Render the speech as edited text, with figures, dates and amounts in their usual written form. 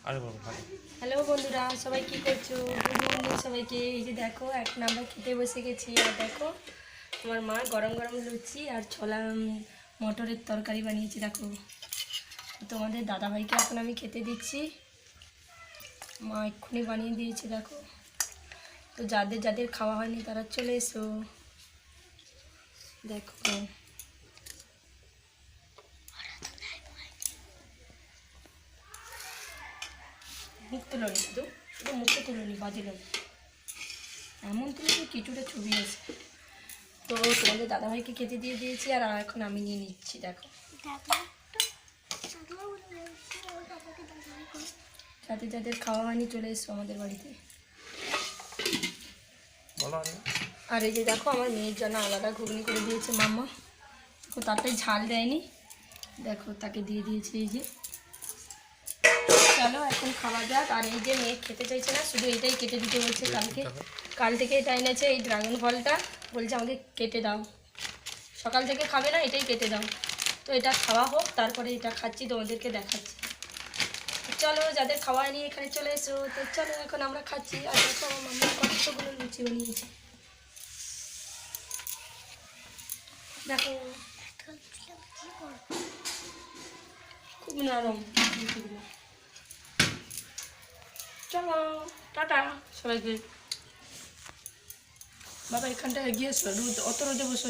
Hello বন্ধুরা, সবাই কি করছো? গুড মর্নিং সবাইকে। এই যে দেখো, এখন আমরা খেতে বসে গেছি। আর দেখো, আমার মা গরম গরম লুচি আর ছোলা মটরের তরকারি বানিয়েছি। দেখো, তোমাদের দাদাভাইকে এখন আমি খেতে দিচ্ছি। মা এক্ষুনি বানিয়ে দিয়েছে। দেখো, তো যাদের যাদের খাওয়া হয়নি তারা চলে এসো। দেখো, মুখ তুলো নি, শুধু শুধু মুখে তুলো নি, বাজিল এমন তুমি কিছুটা ছবি আছে। তো তোমাদের দাদাভাইকে খেতে দিয়ে দিয়েছি, আর এখন আমি নিয়ে নিচ্ছি। দেখো, যাদের যাদের খাওয়া হয়নি চলে এসছো আমাদের বাড়িতে। আর এই যে দেখো, আমার মেয়ের জন্য আলাদা ঘুগনি করে দিয়েছে মাম্মা। দেখো, তাতে ঝাল দেয়নি। দেখো, তাকে দিয়ে দিয়েছে। এই যে, চলো এখন খাওয়া যাক। আর এই যে মেয়ে খেতে চাইছে না, শুধু এটাই কেটে দিতে বলছে। কাল থেকে এটা এনেছে, এই ড্রাগন ফলটা। বলছে আমাকে কেটে দাও, সকাল থেকে খাবে না, এটাই কেটে দাও। তো এটা খাওয়া হোক, তারপরে এটা খাচ্ছি, তোমাদেরকে দেখাচ্ছি। চলো, যাদের খাওয়া হয়নি এখানে চলে এসো। তো চলো, এখন আমরা খাচ্ছি। আর দেখো, আমার মাম্মা কতগুলো লুচি বানিয়েছে। দেখো, খুব নরম লুচিগুলো। চলো, টাটা সবাইকে। বাবা, এখানটা এগিয়ে এসো, অত রোদে বসো।